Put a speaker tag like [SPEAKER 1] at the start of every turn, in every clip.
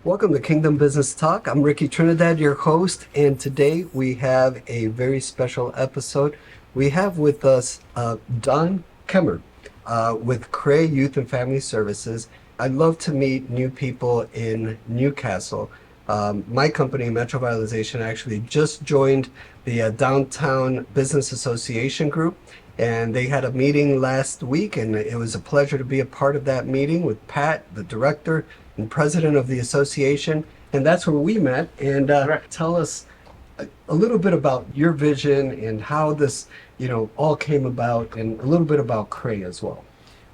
[SPEAKER 1] Welcome to Kingdom Business Talk. I'm Ricky Trinidad, your host, and today we have a very special episode. We have with us Don Kemerer with Cray Youth and Family Services. I'd love to meet new people in Newcastle. My company, Metro Revitalization, actually just joined the Downtown Business Association group, and they had a meeting last week, and it was a pleasure to be a part of that meeting with Pat, the director and president of the association, and that's where we met. And tell us a little bit about your vision and how this, all came about, and a little bit about Cray as well.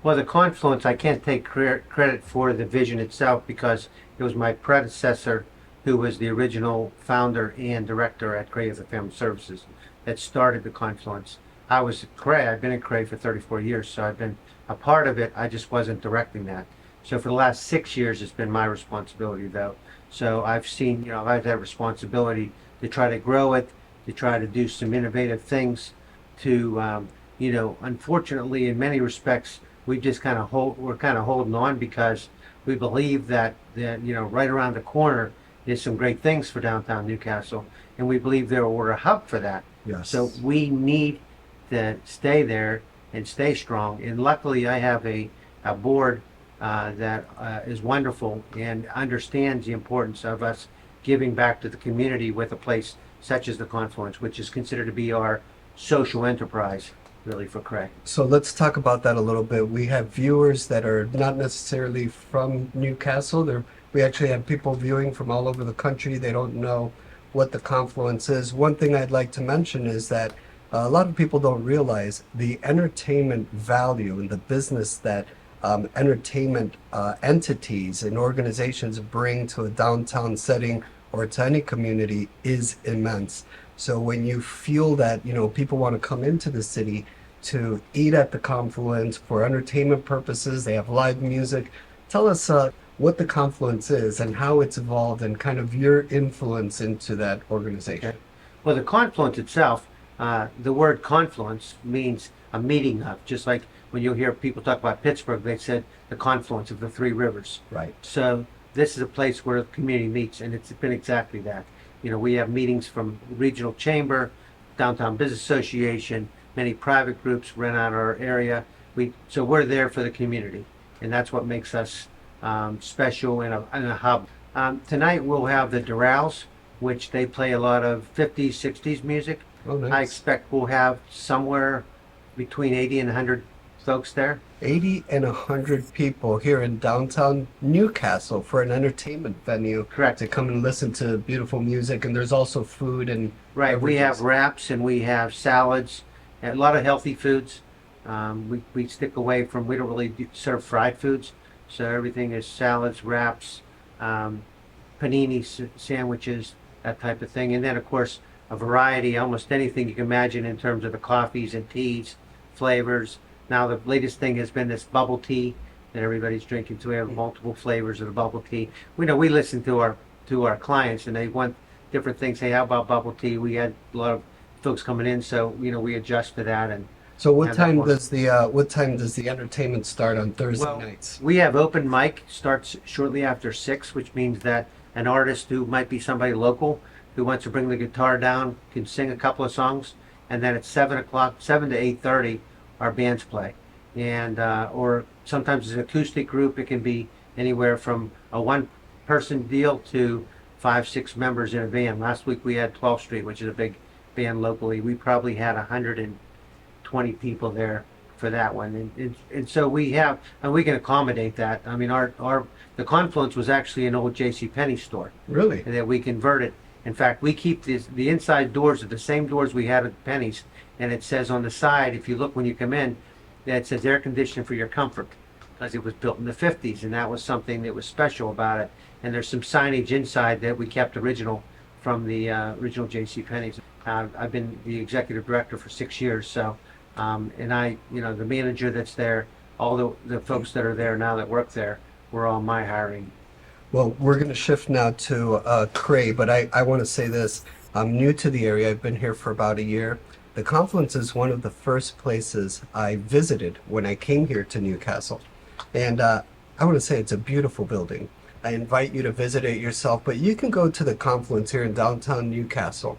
[SPEAKER 2] Well, the Confluence, I can't take credit for the vision itself because it was my predecessor who was the original founder and director at Cray Youth and Family Services that started the Confluence. I was at Cray. I've been at Cray for 34 years, so I've been a part of it. I just wasn't directing that. So for the last 6 years, it's been my responsibility, though. So I've seen, I've had responsibility to try to grow it, to try to do some innovative things, to, unfortunately, in many respects, we're kind of holding on because we believe that right around the corner is some great things for downtown Newcastle, and we believe we're a hub for that.
[SPEAKER 1] Yes.
[SPEAKER 2] So we need to stay there and stay strong. And luckily, I have a board that is wonderful and understands the importance of us giving back to the community with a place such as the Confluence, which is considered to be our social enterprise, really, for Cray.
[SPEAKER 1] So let's talk about that a little bit. We have viewers that are not necessarily from Newcastle. We actually have people viewing from all over the country. They don't know what the Confluence is. One thing I'd like to mention is that a lot of people don't realize the entertainment value and the business that entertainment entities and organizations bring to a downtown setting or to any community is immense. So when you feel that people want to come into the city to eat at the Confluence for entertainment purposes, they have live music. Tell us what the Confluence is and how it's evolved and kind of your influence into that organization.
[SPEAKER 2] Okay. Well, the Confluence itself, the word confluence means a meeting of, just like when you hear people talk about Pittsburgh, they said the confluence of the three rivers.
[SPEAKER 1] Right.
[SPEAKER 2] So this is a place where the community meets, and it's been exactly that. We have meetings from regional chamber, downtown business association, many private groups rent out our area. So we're there for the community, and that's what makes us special in a hub. Tonight we'll have the Durrells, which they play a lot of 50s, 60s music.
[SPEAKER 1] Oh, nice.
[SPEAKER 2] I expect we'll have somewhere between 80 and 100 folks there.
[SPEAKER 1] 80 and 100 people here in downtown Newcastle for an entertainment venue.
[SPEAKER 2] Correct.
[SPEAKER 1] To come and listen to beautiful music, and there's also food and
[SPEAKER 2] Right. We
[SPEAKER 1] beverages.
[SPEAKER 2] have wraps and we have salads, and a lot of healthy foods. We stick away from, we don't really serve fried foods, so everything is salads, wraps, panini sandwiches, that type of thing. And then, of course, a variety, almost anything you can imagine in terms of the coffees and teas, flavors. Now the latest thing has been this bubble tea that everybody's drinking. So we have multiple flavors of the bubble tea. We listen to our clients, and they want different things. Hey, how about bubble tea? We had a lot of folks coming in, so we adjust to that. And
[SPEAKER 1] So what time does the entertainment start on Thursday nights?
[SPEAKER 2] we have open mic, starts shortly after 6, which means that an artist who might be somebody local who wants to bring the guitar down can sing a couple of songs, and then at 7 to 8:30, our bands play. And or sometimes it's an acoustic group. It can be anywhere from a one-person deal to 5, 6 members in a band. Last week we had 12th Street, which is a big band locally. We probably had 120 people there for that one, and so we can accommodate that. I mean, the Confluence was actually an old JCPenney store.
[SPEAKER 1] Really?
[SPEAKER 2] And that we converted. In fact, we keep the inside doors are the same doors we had at Penny's, and it says on the side, if you look when you come in, that it says air conditioning for your comfort, because it was built in the 50s, and that was something that was special about it. And there's some signage inside that we kept original from the original JCPenney's. I've been the executive director for 6 years, so and the manager that's there, all the folks that are there now that work there, were all my hiring.
[SPEAKER 1] Well, we're going to shift now to Cray, but I want to say this. I'm new to the area. I've been here for about a year. The Confluence is one of the first places I visited when I came here to Newcastle. And I want to say it's a beautiful building. I invite you to visit it yourself, but you can go to the Confluence here in downtown Newcastle.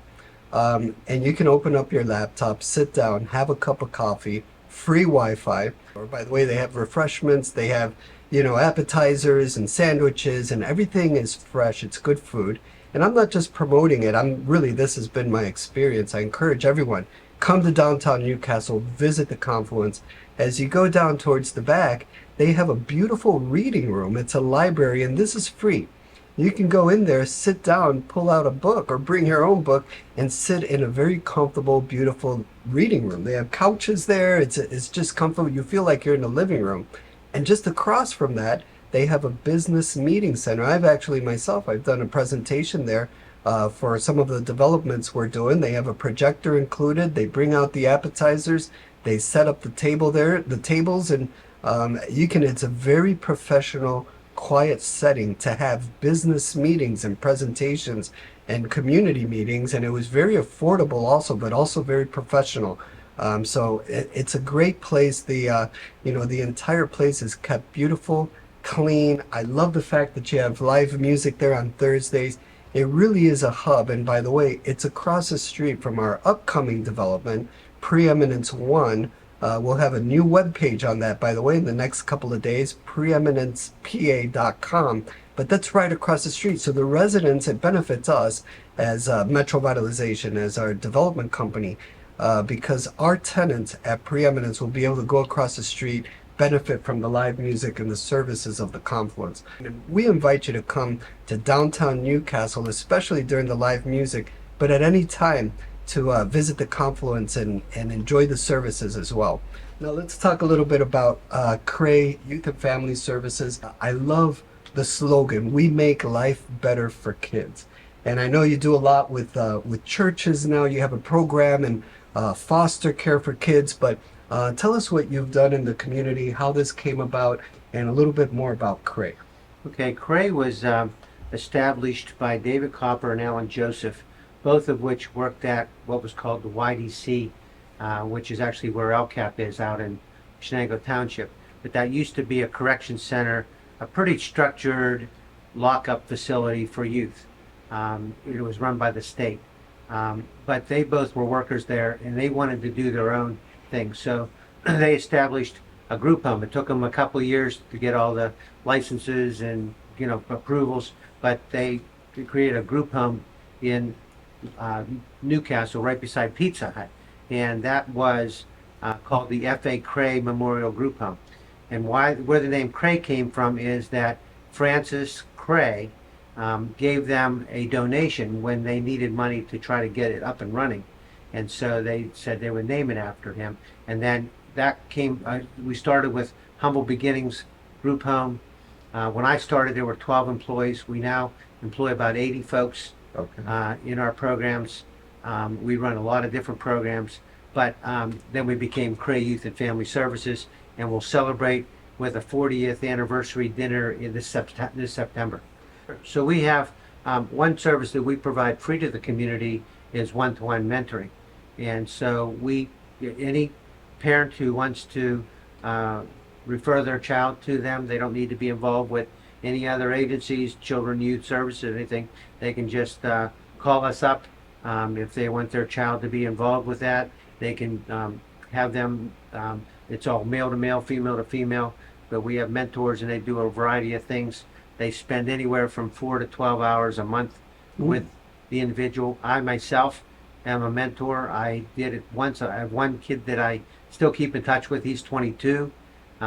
[SPEAKER 1] And you can open up your laptop, sit down, have a cup of coffee, free Wi-Fi. Or by the way, they have refreshments, they have, appetizers and sandwiches, and everything is fresh. It's good food. And I'm not just promoting it. This has been my experience. I encourage everyone, come to downtown Newcastle, visit the Confluence. As you go down towards the back, they have a beautiful reading room. It's a library, and this is free. You can go in there, sit down, pull out a book, or bring your own book and sit in a very comfortable, beautiful reading room. They have couches there. It's just comfortable. You feel like you're in a living room. And just across from that, they have a business meeting center. I've done a presentation there for some of the developments we're doing. They have a projector included. They bring out the appetizers. They set up the tables, and it's a very professional, quiet setting to have business meetings and presentations and community meetings. And it was very affordable also, but also very professional. It's a great place. The entire place is kept beautiful, clean. I love the fact that you have live music there on Thursdays. It really is a hub. And by the way, it's across the street from our upcoming development, Preeminence One. We'll have a new web page on that, by the way, in the next couple of days, preeminencepa.com. But that's right across the street. So the residents, it benefits us as Metro Revitalization, as our development company, because our tenants at Preeminence will be able to go across the street, benefit from the live music and the services of the Confluence. And we invite you to come to downtown Newcastle, especially during the live music, but at any time, to visit the Confluence and enjoy the services as well. Now let's talk a little bit about Cray Youth and Family Services. I love the slogan, "We make life better for kids." And I know you do a lot with churches now. You have a program in foster care for kids, but tell us what you've done in the community, how this came about, and a little bit more about Cray.
[SPEAKER 2] Okay, Cray was established by David Copper and Alan Joseph, both of which worked at what was called the YDC, which is actually where LCAP is out in Shenango Township. But that used to be a correction center, a pretty structured lockup facility for youth. It was run by the state. But they both were workers there, and they wanted to do their own thing. So they established a group home. It took them a couple of years to get all the licenses and approvals, but they created a group home in Newcastle, right beside Pizza Hut, and that was called the F.A. Cray Memorial Group Home. And where the name Cray came from is that Francis Cray gave them a donation when they needed money to try to get it up and running, and so they said they would name it after him. And then that came. We started with humble beginnings group home. When I started, there were 12 employees. We now employ about 80 folks. Okay. In our programs. We run a lot of different programs, but then we became Cray Youth and Family Services, and we'll celebrate with a 40th anniversary dinner in this September. So we have one service that we provide free to the community is one-to-one mentoring. And so any parent who wants to refer their child to them, they don't need to be involved with any other agencies, children, youth services, anything. They can just call us up. If they want their child to be involved with that, they can have them. It's all male to male, female to female, but we have mentors and they do a variety of things. They spend anywhere from 4 to 12 hours a month with the individual. I myself am a mentor. I did it once. I have one kid that I still keep in touch with. He's 22.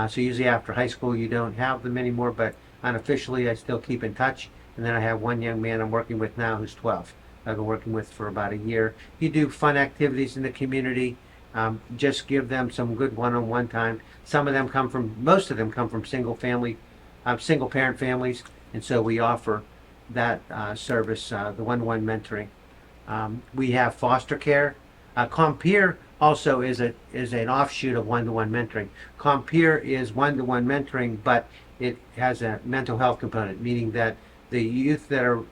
[SPEAKER 2] So usually after high school you don't have them anymore, but unofficially I still keep in touch. And then I have one young man I'm working with now who's 12. I've been working with for about a year. You do fun activities in the community. Just give them some good one-on-one time. Most of them come from single parent families, and so we offer that service, the one-on-one mentoring. We have foster care. Compeer also is an offshoot of one-to-one mentoring. Compeer is one-to-one mentoring, but it has a mental health component, meaning that the youth that are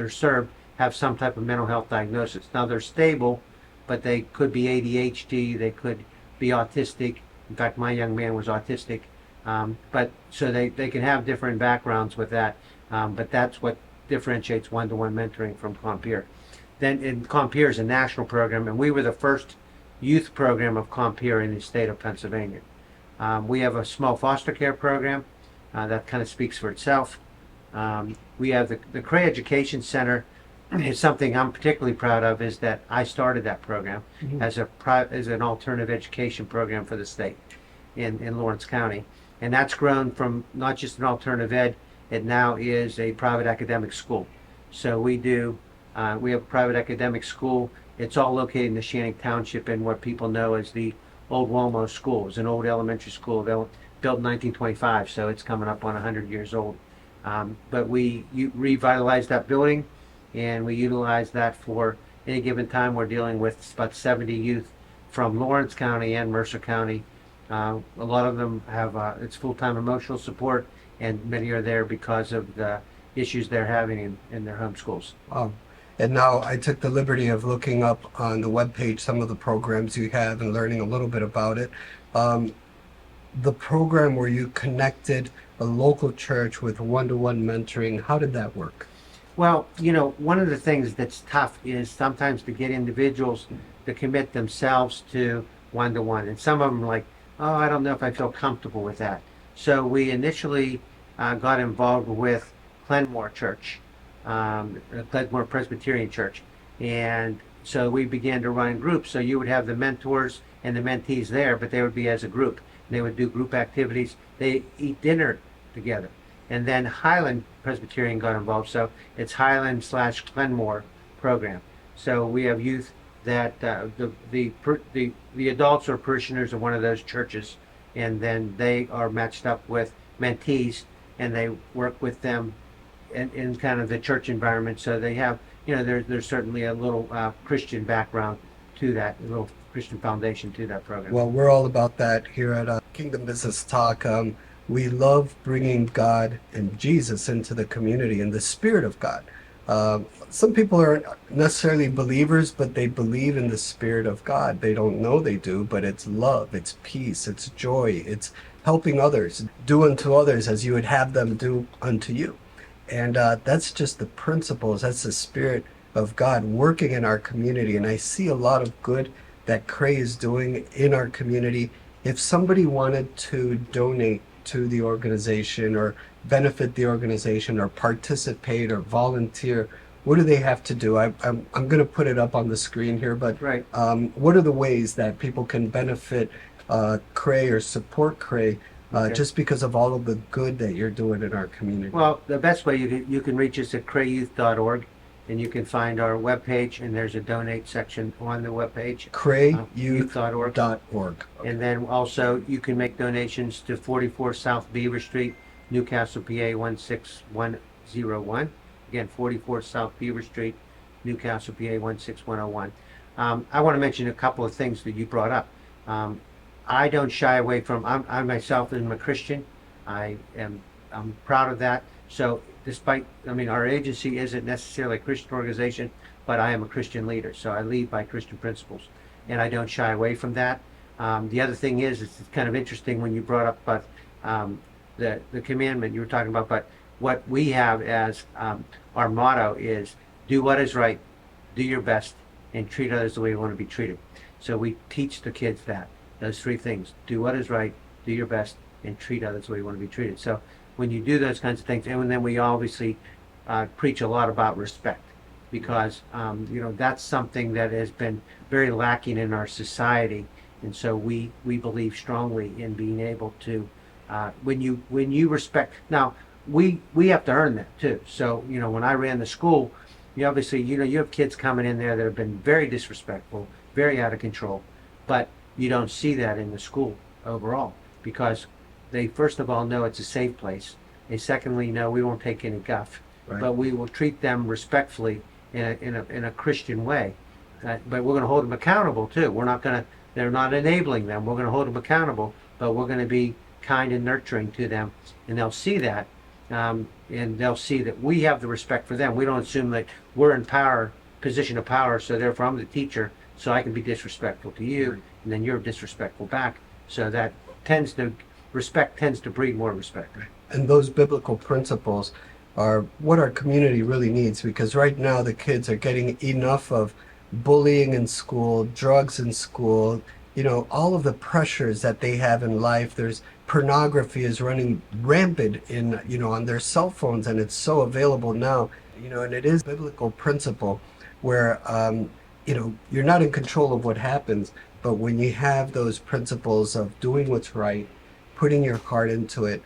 [SPEAKER 2] served have some type of mental health diagnosis. Now they're stable, but they could be ADHD, they could be autistic. In fact, my young man was autistic, But so they can have different backgrounds with that. But that's what differentiates one-to-one mentoring from Compeer. Then in Compeer is a national program, and we were the first youth program of Compeer in the state of Pennsylvania. We have a small foster care program that kind of speaks for itself. We have the Cray Education Center is something I'm particularly proud of, is that I started that program as as an alternative education program for the state in Lawrence County. And that's grown from not just an alternative ed, it now is a private academic school. So we have a private academic school. It's all located in the Shannon Township in what people know as the Old Walmo School. It's an old elementary school built in 1925, so it's coming up on 100 years old. But we revitalized that building, and we utilize that for any given time. We're dealing with about 70 youth from Lawrence County and Mercer County. A lot of them have it's full-time emotional support, and many are there because of the issues they're having in their home schools.
[SPEAKER 1] And now I took the liberty of looking up on the webpage some of the programs you have and learning a little bit about it. The program where you connected a local church with one-to-one mentoring, how did that work?
[SPEAKER 2] Well, one of the things that's tough is sometimes to get individuals to commit themselves to one-to-one. And some of them are like, oh, I don't know if I feel comfortable with that. So we initially got involved with Glenmore Church, Glenmore Presbyterian Church. And so we began to run groups. So you would have the mentors and the mentees there, but they would be as a group. They would do group activities. They eat dinner together. And then Highland Presbyterian got involved. So it's Highland/Glenmore program. So we have youth that the adults are parishioners of one of those churches, and then they are matched up with mentees, and they work with them in kind of the church environment. So they have, there's certainly a little Christian background to that, a little Christian foundation to that program.
[SPEAKER 1] Well, we're all about that here at Kingdom Business Talk. We love bringing God and Jesus into the community and the Spirit of God. Some people aren't necessarily believers, but they believe in the Spirit of God. They don't know they do, but it's love, it's peace, it's joy, it's helping others, do unto others as you would have them do unto you. And that's just the principles, that's the Spirit of God working in our community. And I see a lot of good that Cray is doing in our community. If somebody wanted to donate to the organization or benefit the organization or participate or volunteer, what do they have to do? I'm going to put it up on the screen here, but
[SPEAKER 2] Right.
[SPEAKER 1] What are the ways that people can benefit Cray or support Cray
[SPEAKER 2] Okay.
[SPEAKER 1] just because of all of the good that you're doing in our community?
[SPEAKER 2] Well, the best way you can reach us at crayouth.org, and you can find our webpage, and there's a donate section on the webpage.
[SPEAKER 1] crayouth.org.
[SPEAKER 2] Okay. And then also you can make donations to 44 South Beaver Street, Newcastle, PA 16101. Again, 44 South Beaver Street, Newcastle, PA 16101. I want to mention a couple of things that you brought up. I don't shy away from. I myself am a Christian. I'm proud of that. So despite, our agency isn't necessarily a Christian organization, but I am a Christian leader. So I lead by Christian principles, and I don't shy away from that. The other thing is, it's kind of interesting when you brought up about the commandment you were talking about, but what we have as our motto is do what is right, do your best, and treat others the way you want to be treated. So we teach the kids those three things: do what is right, do your best, and treat others the way you want to be treated. So when you do those kinds of things, and then we obviously preach a lot about respect, because that's something that has been very lacking in our society, and so we believe strongly in being able to when you respect. Now we have to earn that too. So when I ran the school, you obviously you have kids coming in there that have been very disrespectful, very out of control, but you don't see that in the school overall, because they first of all know it's a safe place. They secondly know we won't take any guff,
[SPEAKER 1] Right.
[SPEAKER 2] but we will treat them respectfully in a Christian way. But we're going to hold them accountable too. They're not enabling them. We're going to hold them accountable, but we're going to be kind and nurturing to them, and they'll see that, and they'll see that we have the respect for them. We don't assume that we're in position of power, so therefore I'm the teacher, so I can be disrespectful to you, and then you're disrespectful back. So that tends to respect tends to breed more respect.
[SPEAKER 1] And those biblical principles are what our community really needs, because right now the kids are getting enough of bullying in school, drugs in school, all of the pressures that they have in life. There's pornography is running rampant in, on their cell phones, and it's so available now, and it is biblical principle where, you're not in control of what happens, but when you have those principles of doing what's right, putting your heart into it,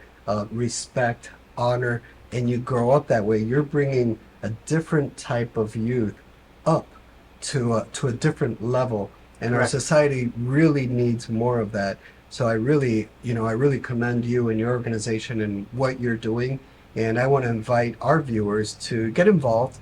[SPEAKER 1] respect, honor, and you grow up that way, you're bringing a different type of youth up to a different level. And our
[SPEAKER 2] Correct.
[SPEAKER 1] society really needs more of that. So I really commend you and your organization and what you're doing. And I want to invite our viewers to get involved.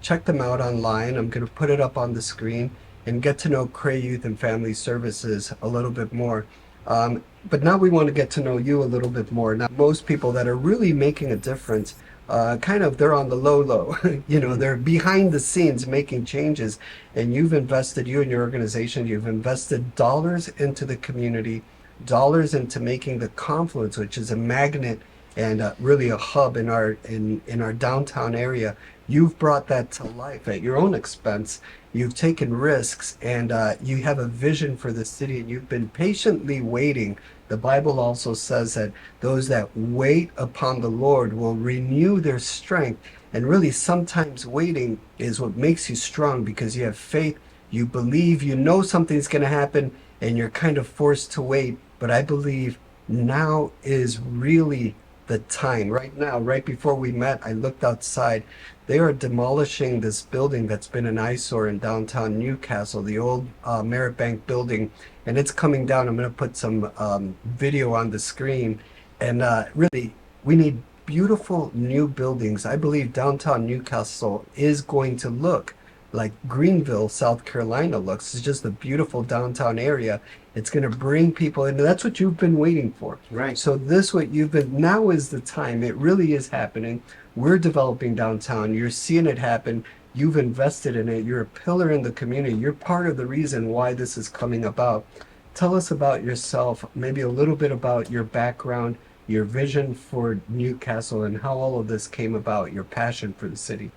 [SPEAKER 1] Check them out online. I'm going to put it up on the screen and get to know Cray Youth and Family Services a little bit more. But now we want to get to know you a little bit more. Now, most people that are really making a difference, they're on the low. They're behind the scenes making changes. And you and your organization, you've invested dollars into the community, dollars into making the Confluence, which is a magnet and really a hub in our downtown area. You've brought that to life at your own expense. You've taken risks, and you have a vision for the city, and you've been patiently waiting. The Bible also says that those that wait upon the Lord will renew their strength. And really, sometimes waiting is what makes you strong, because you have faith, you believe, something's going to happen, and you're kind of forced to wait. But I believe now is really the time. Right now, right before we met, I looked outside. They are demolishing this building that's been an eyesore in downtown Newcastle, the old Merit Bank building, and it's coming down. I'm going to put some video on the screen. And really, we need beautiful new buildings. I believe downtown Newcastle is going to look like Greenville, South Carolina looks. It's just a beautiful downtown area. It's going to bring people in. And that's what you've been waiting for.
[SPEAKER 2] Right.
[SPEAKER 1] So now is the time. It really is happening. We're developing downtown. You're seeing it happen. You've invested in it. You're a pillar in the community. You're part of the reason why this is coming about. Tell us about yourself, maybe a little bit about your background, your vision for Newcastle, and how all of this came about, your passion for the city.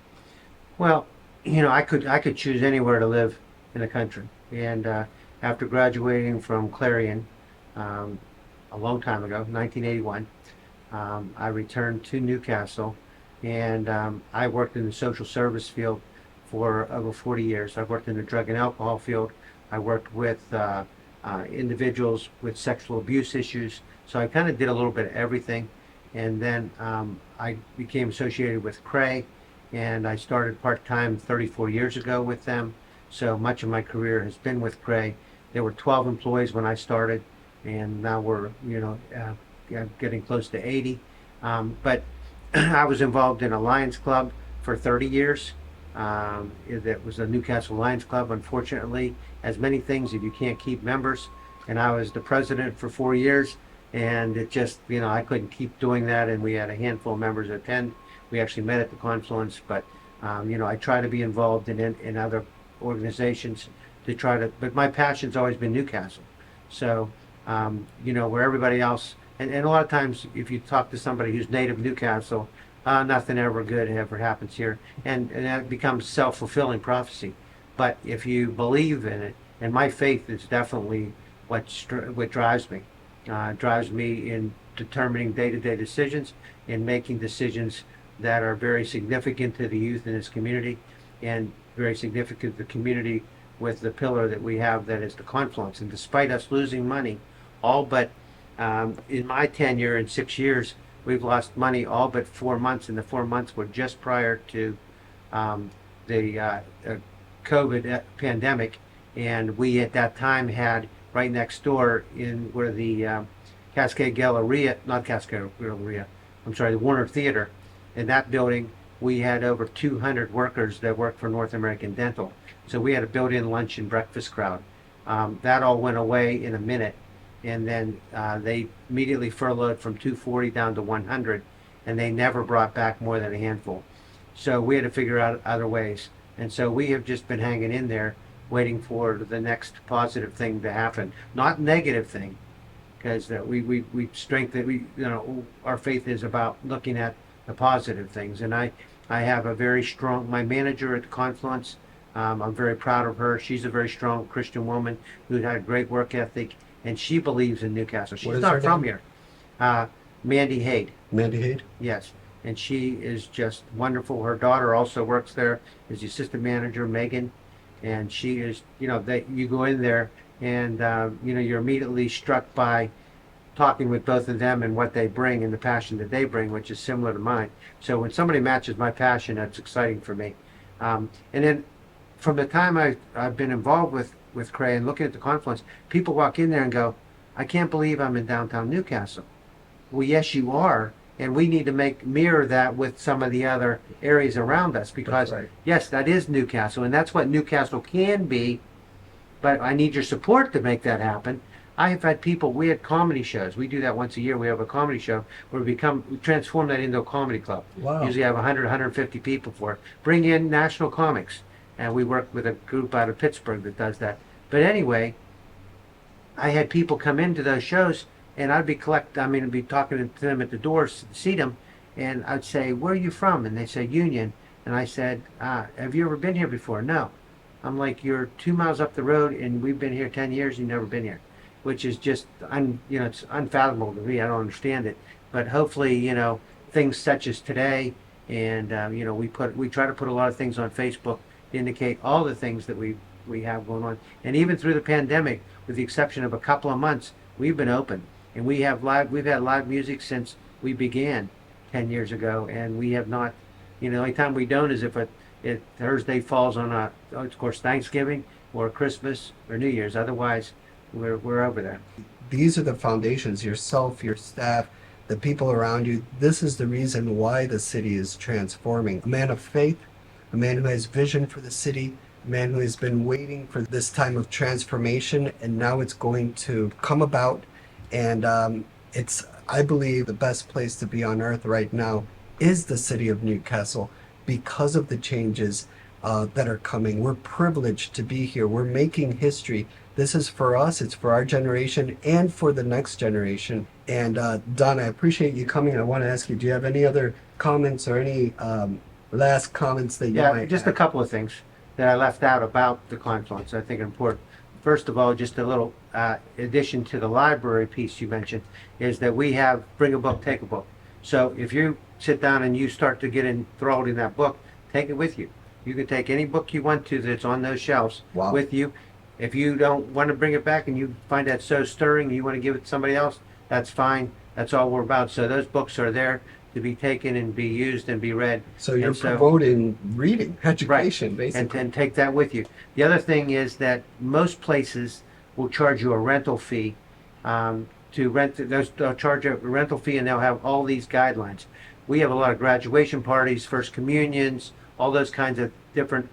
[SPEAKER 2] Well, I could choose anywhere to live in the country. And after graduating from Clarion a long time ago, 1981, I returned to Newcastle, and I worked in the social service field for over 40 years. I worked in the drug and alcohol field. I worked with individuals with sexual abuse issues. So I kind of did a little bit of everything. And then I became associated with Cray, and I started part-time 34 years ago with them. So much of my career has been with Cray. There were 12 employees when I started, and now we're getting close to 80. But I was involved in a Lions Club for 30 years. That was a Newcastle Lions Club. Unfortunately, as many things, if you can't keep members, and I was the president for 4 years, and it just, I couldn't keep doing that, and we had a handful of members attend. We actually met at the Confluence, but I try to be involved in other organizations but my passion's always been Newcastle. So, where everybody else, and a lot of times if you talk to somebody who's native Newcastle, nothing ever good ever happens here. And that becomes self-fulfilling prophecy. But if you believe in it, and my faith is definitely what drives me. Drives me in determining day-to-day decisions and making decisions that are very significant to the youth in this community, and very significant to the community with the pillar that we have, that is the Confluence. And despite us losing money, all but in my tenure in 6 years, we've lost money all but 4 months, and the 4 months were just prior to the COVID pandemic. And we at that time had right next door, in where the Cascade Galleria, not Cascade Galleria, I'm sorry, the Warner Theater, in that building, we had over 200 workers that worked for North American Dental. So we had a built-in lunch and breakfast crowd. That all went away in a minute. And then they immediately furloughed from 240 down to 100, and they never brought back more than a handful. So we had to figure out other ways. And so we have just been hanging in there, waiting for the next positive thing to happen. Not negative thing, because we strengthen, our faith is about looking at the positive things. And I have a very strong, my manager at Confluence, I'm very proud of her. She's a very strong Christian woman who had a great work ethic, and she believes in Newcastle.
[SPEAKER 1] What
[SPEAKER 2] She's
[SPEAKER 1] is
[SPEAKER 2] not
[SPEAKER 1] her
[SPEAKER 2] from
[SPEAKER 1] name?
[SPEAKER 2] here. Mandy Haid.
[SPEAKER 1] Mandy Haid?
[SPEAKER 2] Yes, and she is just wonderful. Her daughter also works there, is the assistant manager, Megan, and she is, that you go in there and, you're immediately struck by talking with both of them and what they bring and the passion that they bring, which is similar to mine. So when somebody matches my passion, that's exciting for me. And then from the time I've been involved with Cray and looking at the Confluence, people walk in there and go, I can't believe I'm in downtown Newcastle. Well, yes, you are. And we need to mirror that with some of the other areas around us because,
[SPEAKER 1] That's right.
[SPEAKER 2] yes, that is Newcastle, and that's what Newcastle can be, but I need your support to make that happen. I have had people, we had comedy shows. We do that once a year. We have a comedy show where we transform that into a comedy club.
[SPEAKER 1] Wow.
[SPEAKER 2] Usually have 100, 150 people for it. Bring in national comics. And we work with a group out of Pittsburgh that does that. But anyway, I had people come into those shows and I'd be talking to them at the doors to see them. And I'd say, where are you from? And they say, Union. And I said, have you ever been here before? No. I'm like, you're 2 miles up the road and we've been here 10 years. You've never been here. Which is just, it's unfathomable to me. I don't understand it. But hopefully, things such as today, and we try to put a lot of things on Facebook to indicate all the things that we have going on. And even through the pandemic, with the exception of a couple of months, we've been open, and we've had live music since we began 10 years ago, and we have not. The only time we don't is if Thursday falls on of course, Thanksgiving or Christmas or New Year's. Otherwise, we're over there.
[SPEAKER 1] These are the foundations, yourself, your staff, the people around you. This is the reason why the city is transforming. A man of faith, a man who has vision for the city, a man who has been waiting for this time of transformation, and now it's going to come about. And it's, I believe, the best place to be on earth right now is the city of Newcastle because of the changes that are coming. We're privileged to be here. We're making history. This is for us, it's for our generation and for the next generation. And Don, I appreciate you coming. I want to ask you, do you have any other comments or any last comments that you might
[SPEAKER 2] just
[SPEAKER 1] have?
[SPEAKER 2] a couple of things that I left out about the Confluence I think are important. First of all, just a little addition to the library piece you mentioned is that we have bring a book, take a book. So if you sit down and you start to get enthralled in that book, take it with you. You can take any book you want to that's on those shelves
[SPEAKER 1] Wow.
[SPEAKER 2] with you. If you don't want to bring it back and you find that so stirring and you want to give it to somebody else, that's fine. That's all we're about. So those books are there to be taken and be used and be read.
[SPEAKER 1] So you're
[SPEAKER 2] And
[SPEAKER 1] promoting reading, education,
[SPEAKER 2] and
[SPEAKER 1] basically.
[SPEAKER 2] take that with you. The other thing is that most places will charge you a rental fee to rent. They'll charge a rental fee and they'll have all these guidelines. We have a lot of graduation parties, first communions, all those kinds of different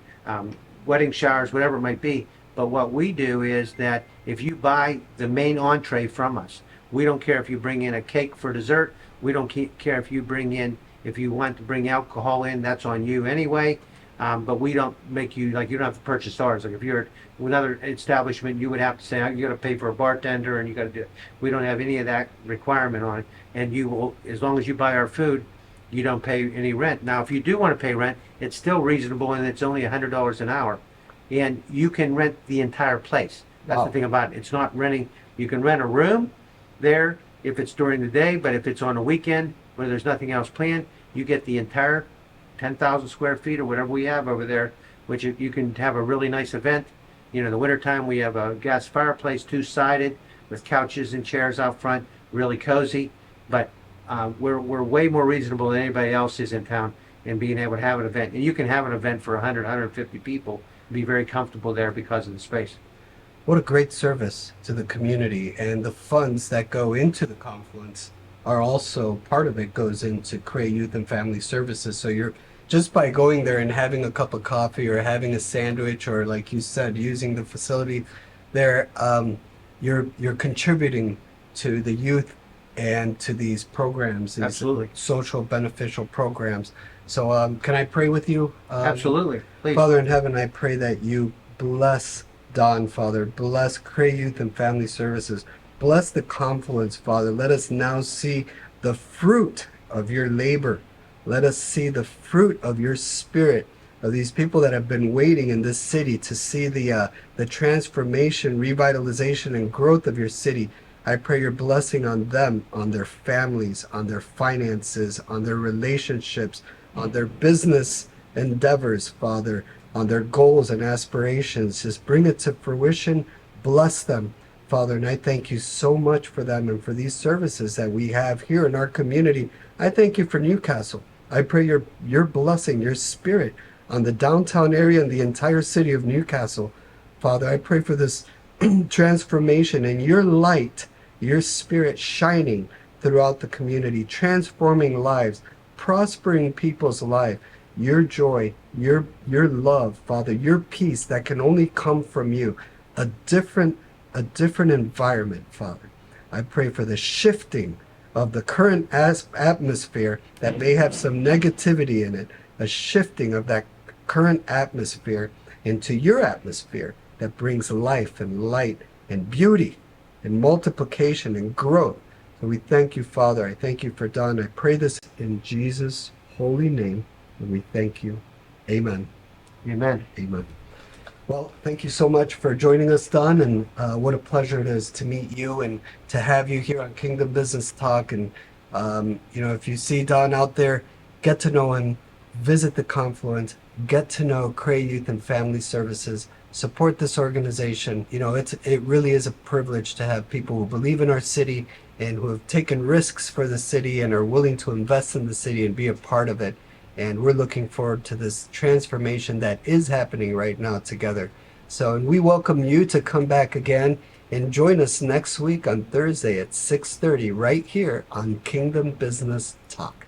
[SPEAKER 2] wedding showers, whatever it might be. But what we do is that if you buy the main entree from us, we don't care if you bring in a cake for dessert. We don't care if you want to bring alcohol in, that's on you anyway. But we don't make you, you don't have to purchase ours. Like if you're at another establishment, you would have to say, you got to pay for a bartender and you got to do it. We don't have any of that requirement on it. And you will, as long as you buy our food, you don't pay any rent. Now, if you do want to pay rent, it's still reasonable and it's only $100 an hour. And you can rent the entire place. That's
[SPEAKER 1] Wow.
[SPEAKER 2] the thing about it. It's not renting. You can rent a room there if it's during the day, but if it's on a weekend where there's nothing else planned, you get the entire 10,000 square feet or whatever we have over there, which you can have a really nice event. The wintertime we have a gas fireplace, two-sided, with couches and chairs out front, really cozy. But we're way more reasonable than anybody else is in town in being able to have an event. And you can have an event for 100, 150 people, and be very comfortable there because of the space.
[SPEAKER 1] What a great service to the community, and the funds that go into the Confluence are also, part of it goes into Cray Youth and Family Services. So you're, just by going there and having a cup of coffee or having a sandwich or, like you said, using the facility there, you're contributing to the youth and to these programs, these
[SPEAKER 2] Absolutely.
[SPEAKER 1] social beneficial programs. So can I pray with you?
[SPEAKER 2] Absolutely. Please.
[SPEAKER 1] Father in heaven, I pray that you bless Don, Father, bless Cray Youth and Family Services. Bless the Confluence, Father. Let us now see the fruit of your labor. Let us see the fruit of your spirit, of these people that have been waiting in this city to see the transformation, revitalization, and growth of your city. I pray your blessing on them, on their families, on their finances, on their relationships, on their business endeavors, Father, on their goals and aspirations. Just bring it to fruition. Bless them, Father. And I thank you so much for them and for these services that we have here in our community. I thank you for Newcastle. I pray your blessing, your spirit on the downtown area and the entire city of Newcastle. Father, I pray for this transformation and your light, your spirit shining throughout the community, transforming lives, prospering people's life, your joy, your love, Father, your peace that can only come from you, a different a different environment, Father. I pray for the shifting of the current atmosphere that may have some negativity in it, a shifting of that current atmosphere into your atmosphere that brings life and light and beauty and multiplication and growth. So we thank you, Father. I thank you for Don. I pray this in Jesus' holy name, and we thank you. Amen.
[SPEAKER 2] Amen.
[SPEAKER 1] Amen. Well, thank you so much for joining us, Don, and what a pleasure it is to meet you and to have you here on Kingdom Business Talk. And if you see Don out there, get to know him, visit the Confluence, get to know Cray Youth and Family Services, support this organization. It really is a privilege to have people who believe in our city and who have taken risks for the city and are willing to invest in the city and be a part of it. And we're looking forward to this transformation that is happening right now together. So, and we welcome you to come back again and join us next week on Thursday at 6:30 right here on Kingdom Business Talk.